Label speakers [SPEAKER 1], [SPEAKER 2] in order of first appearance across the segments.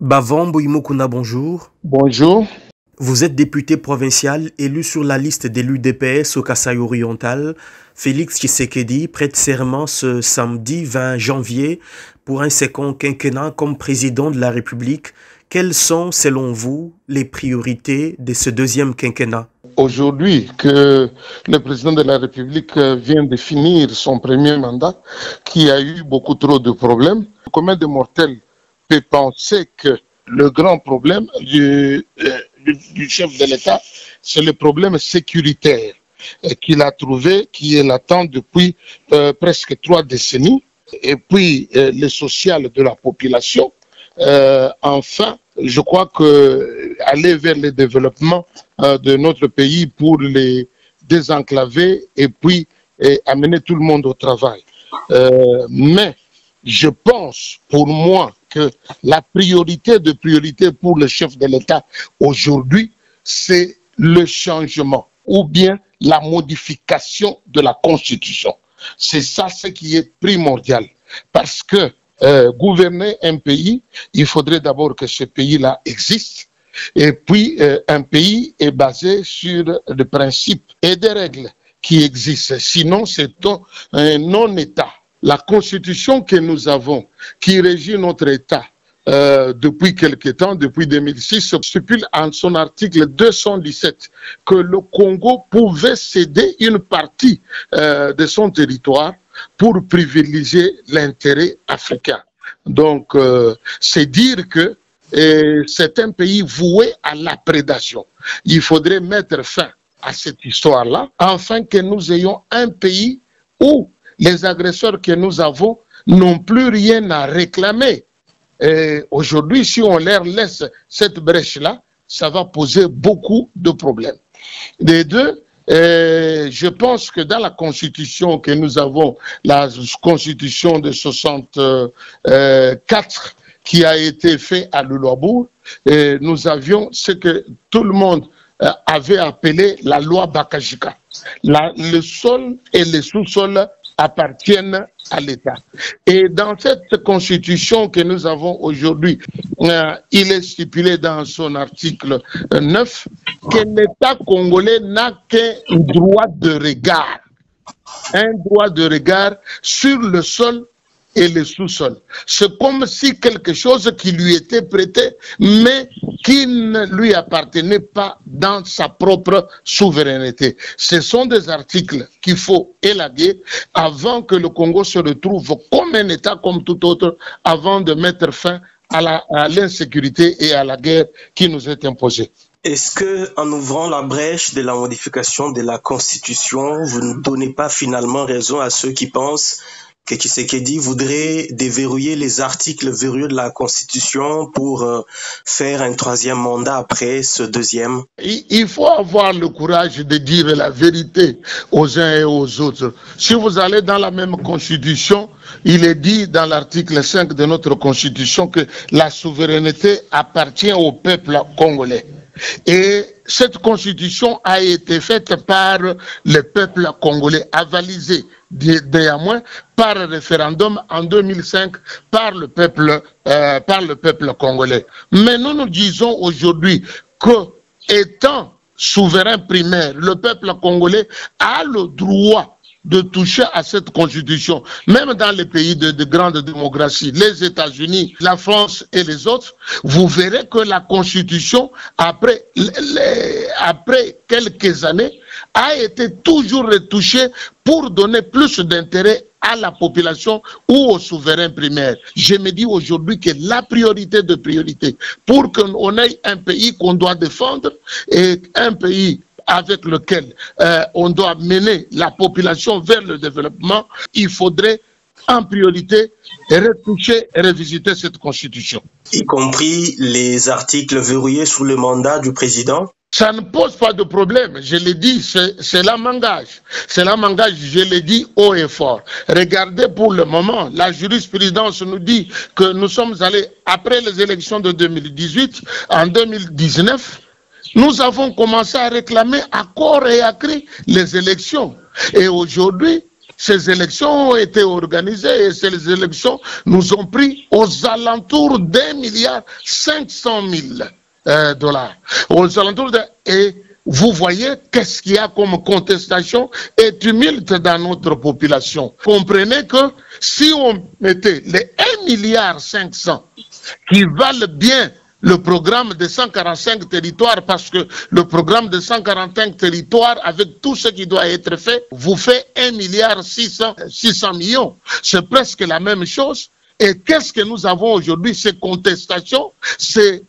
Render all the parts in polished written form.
[SPEAKER 1] Bavon Boimokuna, bonjour.
[SPEAKER 2] Bonjour.
[SPEAKER 1] Vous êtes député provincial élu sur la liste de l'UDPS au Kasaï oriental. Félix Tshisekedi prête serment ce samedi 20 janvier pour un second quinquennat comme président de la République. Quelles sont, selon vous, les priorités de ce deuxième quinquennat?
[SPEAKER 2] Aujourd'hui, que le président de la République vient de finir son premier mandat, qui a eu beaucoup trop de problèmes, combien de mortels peut penser que le grand problème du chef de l'État, c'est le problème sécuritaire qu'il a trouvé, qui est latent depuis presque 3 décennies, et puis le social de la population. Enfin, je crois que aller vers le développement de notre pays pour les désenclaver et puis amener tout le monde au travail. Mais je pense, pour moi, que la priorité de priorité pour le chef de l'État aujourd'hui, c'est le changement ou bien la modification de la Constitution. C'est ça ce qui est primordial. Parce que gouverner un pays, il faudrait d'abord que ce pays-là existe. Et puis, un pays est basé sur des principes et des règles qui existent. Sinon, c'est un non-État. La Constitution que nous avons, qui régit notre État depuis quelque temps, depuis 2006, stipule en son article 217 que le Congo pouvait céder une partie de son territoire pour privilégier l'intérêt africain. Donc, c'est dire que c'est un pays voué à la prédation. Il faudrait mettre fin à cette histoire-là, afin que nous ayons un pays où les agresseurs que nous avons n'ont plus rien à réclamer. Aujourd'hui, si on leur laisse cette brèche-là, ça va poser beaucoup de problèmes. Les deux, je pense que dans la constitution que nous avons, la constitution de 64 qui a été faite à Lulwabourg, nous avions ce que tout le monde avait appelé la loi Bakajika. Le sol et le sous-sol appartiennent à l'État. Et dans cette constitution que nous avons aujourd'hui, il est stipulé dans son article 9 que l'État congolais n'a qu'un droit de regard. Un droit de regard sur le sol et le sous-sol. C'est comme si quelque chose qui lui était prêté, mais qui ne lui appartenait pas dans sa propre souveraineté. Ce sont des articles qu'il faut élaguer avant que le Congo se retrouve comme un État comme tout autre, avant de mettre fin à l'insécurité et à la guerre qui nous est imposée.
[SPEAKER 1] Est-ce que, en ouvrant la brèche de la modification de la Constitution, vous ne donnez pas finalement raison à ceux qui pensent que Tshisekedi voudrait déverrouiller les articles verrouilleux de la Constitution pour faire un 3e mandat après ce 2e?
[SPEAKER 2] Il faut avoir le courage de dire la vérité aux uns et aux autres. Si vous allez dans la même Constitution, il est dit dans l'article 5 de notre Constitution que la souveraineté appartient au peuple congolais. Et cette constitution a été faite par le peuple congolais, avalisée néanmoins par référendum en 2005 par le peuple congolais. Mais nous disons aujourd'hui que, étant souverain primaire, le peuple congolais a le droit de toucher à cette constitution, même dans les pays de grande démocratie, les États-Unis, la France et les autres, vous verrez que la constitution, après quelques années, a été toujours retouchée pour donner plus d'intérêt à la population ou aux souverains primaires. Je me dis aujourd'hui que la priorité de priorité, pour qu'on ait un pays qu'on doit défendre et un pays avec lequel on doit mener la population vers le développement, il faudrait en priorité retoucher et revisiter cette constitution.
[SPEAKER 1] Y compris les articles verrouillés sous le mandat du président?
[SPEAKER 2] Ça ne pose pas de problème, je l'ai dit, c'est la mangage. C'est la mangage, je l'ai dit haut et fort. Regardez pour le moment, la jurisprudence nous dit que nous sommes allés, après les élections de 2018, en 2019, nous avons commencé à réclamer à corps et à cri les élections. Et aujourd'hui, ces élections ont été organisées et ces élections nous ont pris aux alentours d'1,5 milliard aux alentours et vous voyez qu'est-ce qu'il y a comme contestation et tumulte dans notre population. Comprenez que si on mettait les 1,5 milliard qui valent bien le programme de 145 territoires, parce que le programme de 145 territoires, avec tout ce qui doit être fait, vous fait 1,6 milliard. C'est presque la même chose. Et qu'est-ce que nous avons aujourd'hui? Ces contestations, c'est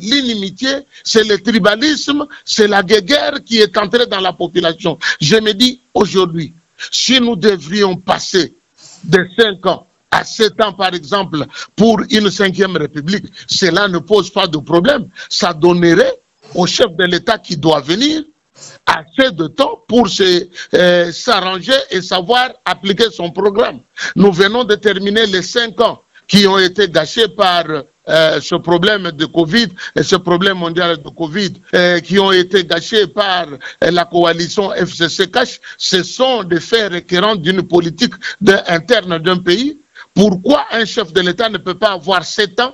[SPEAKER 2] l'inimitié, c'est le tribalisme, c'est la guerre qui est entrée dans la population. Je me dis aujourd'hui, si nous devrions passer de 5 ans à 7 ans, par exemple, pour une 5e République, cela ne pose pas de problème. Ça donnerait au chef de l'État qui doit venir assez de temps pour s'arranger et savoir appliquer son programme. Nous venons de terminer les 5 ans qui ont été gâchés par ce problème de Covid et ce problème mondial de Covid, qui ont été gâchés par la coalition FCC-CACH. Ce sont des faits récurrents d'une politique interne d'un pays. Pourquoi un chef de l'État ne peut pas avoir 7 ans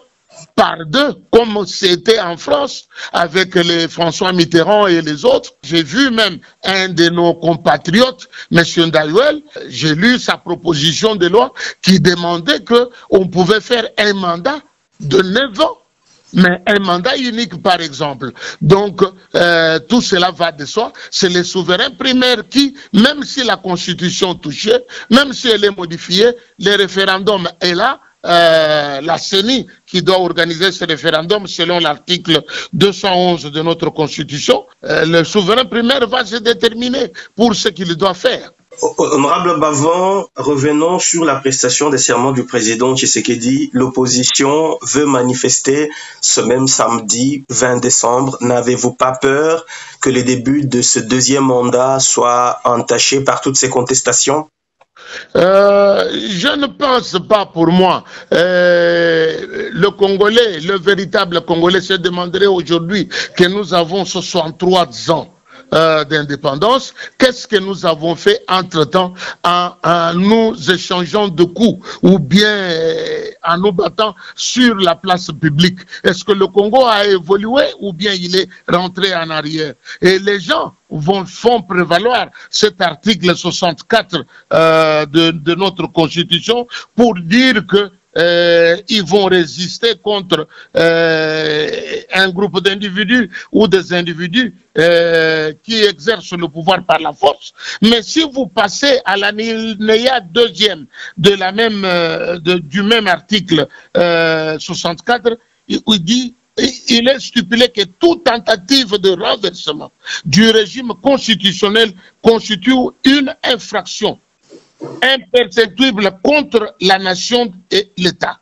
[SPEAKER 2] par 2, comme c'était en France, avec les François Mitterrand et les autres? J'ai vu même un de nos compatriotes, M. Ndayouel, j'ai lu sa proposition de loi qui demandait qu'on pouvait faire un mandat de 9 ans. Mais un mandat unique, par exemple. Donc, tout cela va de soi. C'est les souverains primaires qui, même si la Constitution touchait, même si elle est modifiée, les référendums est là. La CENI qui doit organiser ce référendum selon l'article 211 de notre Constitution, le souverain primaire va se déterminer pour ce qu'il doit faire.
[SPEAKER 1] Honorable Bavon, revenons sur la prestation des serments du président Tshisekedi. L'opposition veut manifester ce même samedi 20 décembre. N'avez-vous pas peur que le début de ce 2e mandat soit entaché par toutes ces contestations?
[SPEAKER 2] Je ne pense pas pour moi. Le Congolais, le véritable Congolais se demanderait aujourd'hui que nous avons 63 ans d'indépendance. Qu'est-ce que nous avons fait entre-temps en nous échangeant de coups ou bien en nous battant sur la place publique? Est-ce que le Congo a évolué ou bien il est rentré en arrière? Et les gens font prévaloir cet article 64 de notre Constitution pour dire que ils vont résister contre un groupe d'individus ou des individus qui exercent le pouvoir par la force. Mais si vous passez à l'alinéa 2e de la même, du même article 64, il dit: il est stipulé que toute tentative de renversement du régime constitutionnel constitue une infraction imperceptible contre la nation et l'État.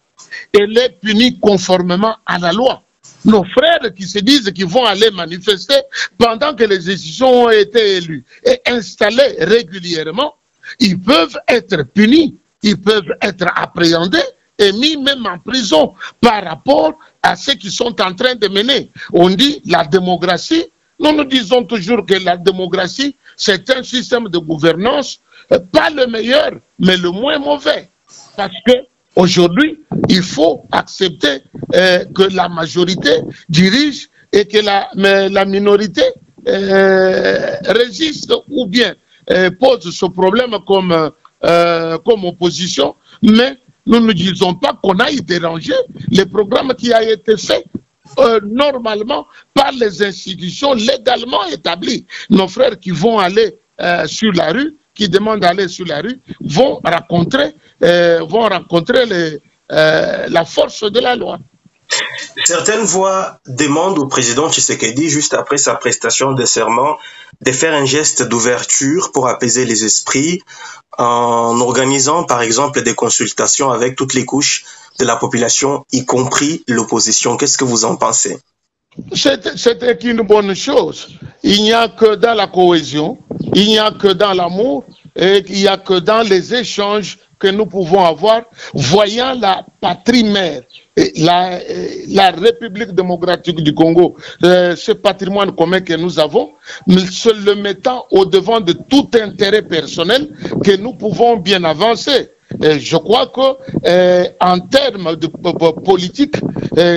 [SPEAKER 2] Elle est punie conformément à la loi. Nos frères qui se disent qu'ils vont aller manifester pendant que les décisions ont été élues et installées régulièrement, ils peuvent être punis, ils peuvent être appréhendés et mis même en prison par rapport à ce qu'ils sont en train de mener. On dit la démocratie. Nous disons toujours que la démocratie, c'est un système de gouvernance, pas le meilleur, mais le moins mauvais. Parce que aujourd'hui, il faut accepter que la majorité dirige et que la minorité résiste ou bien pose ce problème comme opposition. Mais nous ne disons pas qu'on aille déranger le programme qui a été fait normalement par les institutions légalement établies. Nos frères qui vont aller sur la rue, qui demandent d'aller sur la rue, vont rencontrer la force de la loi.
[SPEAKER 1] Certaines voix demandent au président Tshisekedi, juste après sa prestation de serment, de faire un geste d'ouverture pour apaiser les esprits en organisant par exemple des consultations avec toutes les couches de la population, y compris l'opposition. Qu'est-ce que vous en pensez?
[SPEAKER 2] C'était une bonne chose. Il n'y a que dans la cohésion, il n'y a que dans l'amour et il n'y a que dans les échanges que nous pouvons avoir, voyant la patrie mère la République démocratique du Congo, ce patrimoine commun que nous avons, se le mettant au devant de tout intérêt personnel, que nous pouvons bien avancer. Je crois que en termes de politique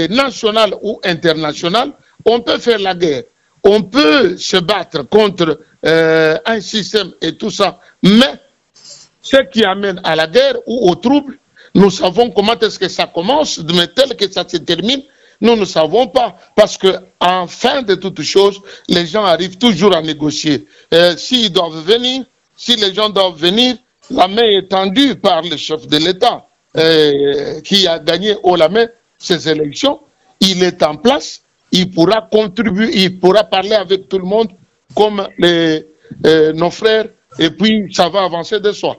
[SPEAKER 2] nationale ou internationale, on peut faire la guerre, on peut se battre contre un système et tout ça, mais ce qui amène à la guerre ou au trouble, nous savons comment est-ce que ça commence, mais tel que ça se termine, nous ne savons pas. Parce qu'en fin de toute chose, les gens arrivent toujours à négocier. S'ils doivent venir, si les gens doivent venir, la main est tendue par le chef de l'État qui a gagné haut la main ces élections. Il est en place, il pourra contribuer, il pourra parler avec tout le monde comme nos frères, et puis ça va avancer de soi.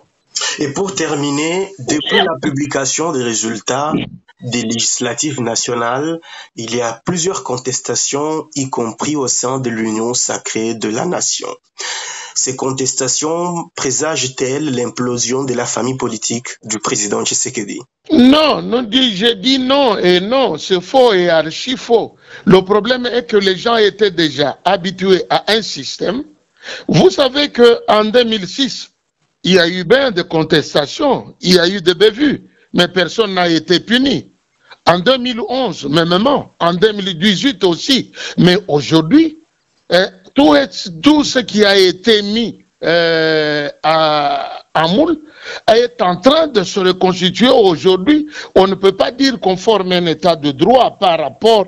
[SPEAKER 1] Et pour terminer, depuis la publication des résultats des législatives nationales, il y a plusieurs contestations, y compris au sein de l'Union sacrée de la nation. Ces contestations présagent-elles l'implosion de la famille politique du président Tshisekedi?
[SPEAKER 2] Non, j'ai dit non et non, c'est faux et archi faux. Le problème est que les gens étaient déjà habitués à un système. Vous savez qu'en 2006, il y a eu bien de contestations, il y a eu des bévues, mais personne n'a été puni. En 2011, mêmement, en 2018 aussi. Mais aujourd'hui, tout ce qui a été mis en moule est en train de se reconstituer aujourd'hui. On ne peut pas dire qu'on forme un état de droit par rapport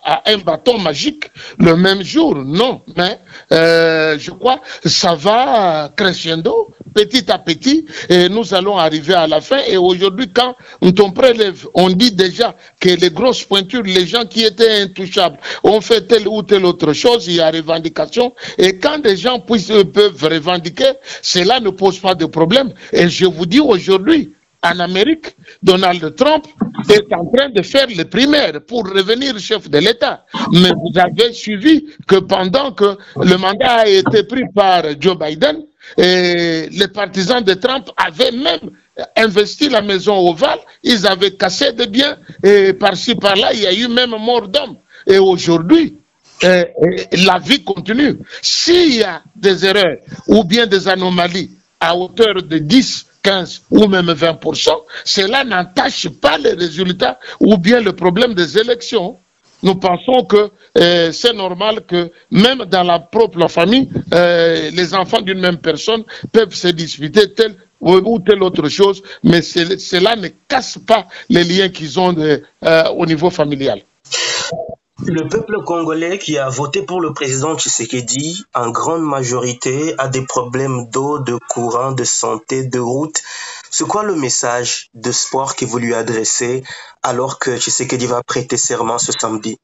[SPEAKER 2] à un bâton magique le même jour, non, mais je crois que ça va crescendo petit à petit et nous allons arriver à la fin. Et aujourd'hui, quand on prélève, on dit déjà que les grosses pointures, les gens qui étaient intouchables ont fait telle ou telle autre chose, il y a revendication, et quand des gens peuvent revendiquer, cela ne pose pas de problème. Et je vous dis aujourd'hui, en Amérique, Donald Trump est en train de faire les primaires pour revenir chef de l'État. Mais vous avez suivi que pendant que le mandat a été pris par Joe Biden, les partisans de Trump avaient même investi la maison ovale, ils avaient cassé des biens, et par-ci par-là, il y a eu même mort d'hommes. Et aujourd'hui, la vie continue. S'il y a des erreurs ou bien des anomalies à hauteur de 10, 15 ou même 20%, cela n'entache pas les résultats ou bien le problème des élections. Nous pensons que c'est normal que même dans la propre famille, les enfants d'une même personne peuvent se disputer telle ou telle autre chose, mais cela ne casse pas les liens qu'ils ont au niveau familial.
[SPEAKER 1] Le peuple congolais qui a voté pour le président Tshisekedi, en grande majorité, a des problèmes d'eau, de courant, de santé, de route. C'est quoi le message d'espoir que vous lui adressez alors que Tshisekedi va prêter serment ce samedi?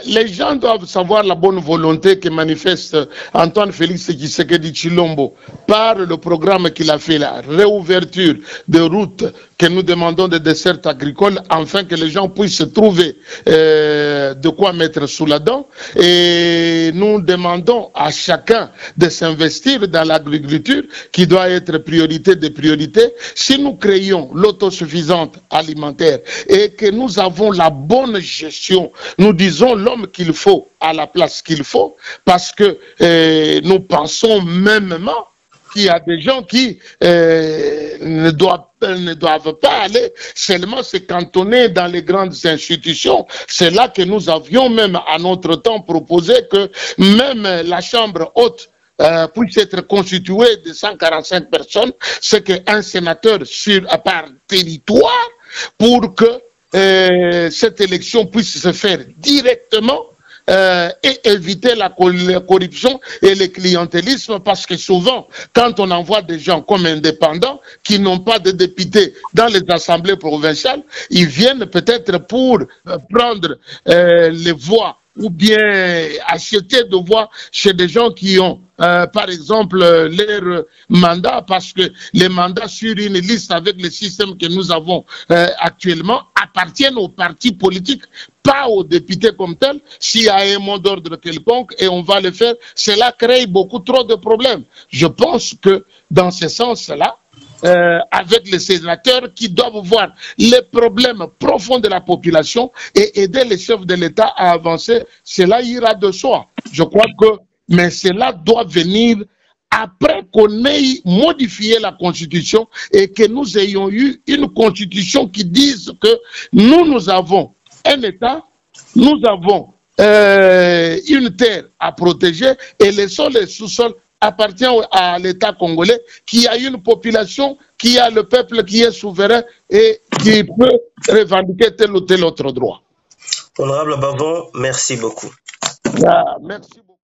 [SPEAKER 2] Les gens doivent savoir la bonne volonté que manifeste Antoine Félix Tshisekedi Tshilombo par le programme qu'il a fait, la réouverture de routes que nous demandons de dessertes agricoles, afin que les gens puissent trouver de quoi mettre sous la dent. Et nous demandons à chacun de s'investir dans l'agriculture, qui doit être priorité des priorités. Si nous créons l'autosuffisance alimentaire et que nous avons la bonne gestion, nous disons l'homme qu'il faut à la place qu'il faut, parce que nous pensons mêmement qu'il y a des gens qui ne doivent pas aller seulement se cantonner dans les grandes institutions. C'est là que nous avions même à notre temps proposé que même la chambre haute puisse être constituée de 145 personnes, c'est qu'un sénateur par territoire, pour que cette élection puisse se faire directement et éviter la corruption et le clientélisme, parce que souvent, quand on envoie des gens comme indépendants qui n'ont pas de députés dans les assemblées provinciales, ils viennent peut-être pour prendre les voix ou bien acheter de voix chez des gens qui ont, par exemple, leur mandat, parce que les mandats sur une liste avec le système que nous avons actuellement appartiennent aux partis politiques, pas aux députés comme tels. S'il y a un mot d'ordre quelconque et on va le faire, cela crée beaucoup trop de problèmes. Je pense que dans ce sens-là, avec les sénateurs qui doivent voir les problèmes profonds de la population et aider les chefs de l'État à avancer. Cela ira de soi. Je crois que, mais cela doit venir après qu'on ait modifié la Constitution et que nous ayons eu une Constitution qui dise que nous avons un État, nous avons une terre à protéger et les sols et sous-sols appartient à l'État congolais qui a une population, qui a le peuple qui est souverain et qui peut revendiquer tel ou tel autre droit.
[SPEAKER 3] Honorable Bavon, merci beaucoup.
[SPEAKER 2] Merci.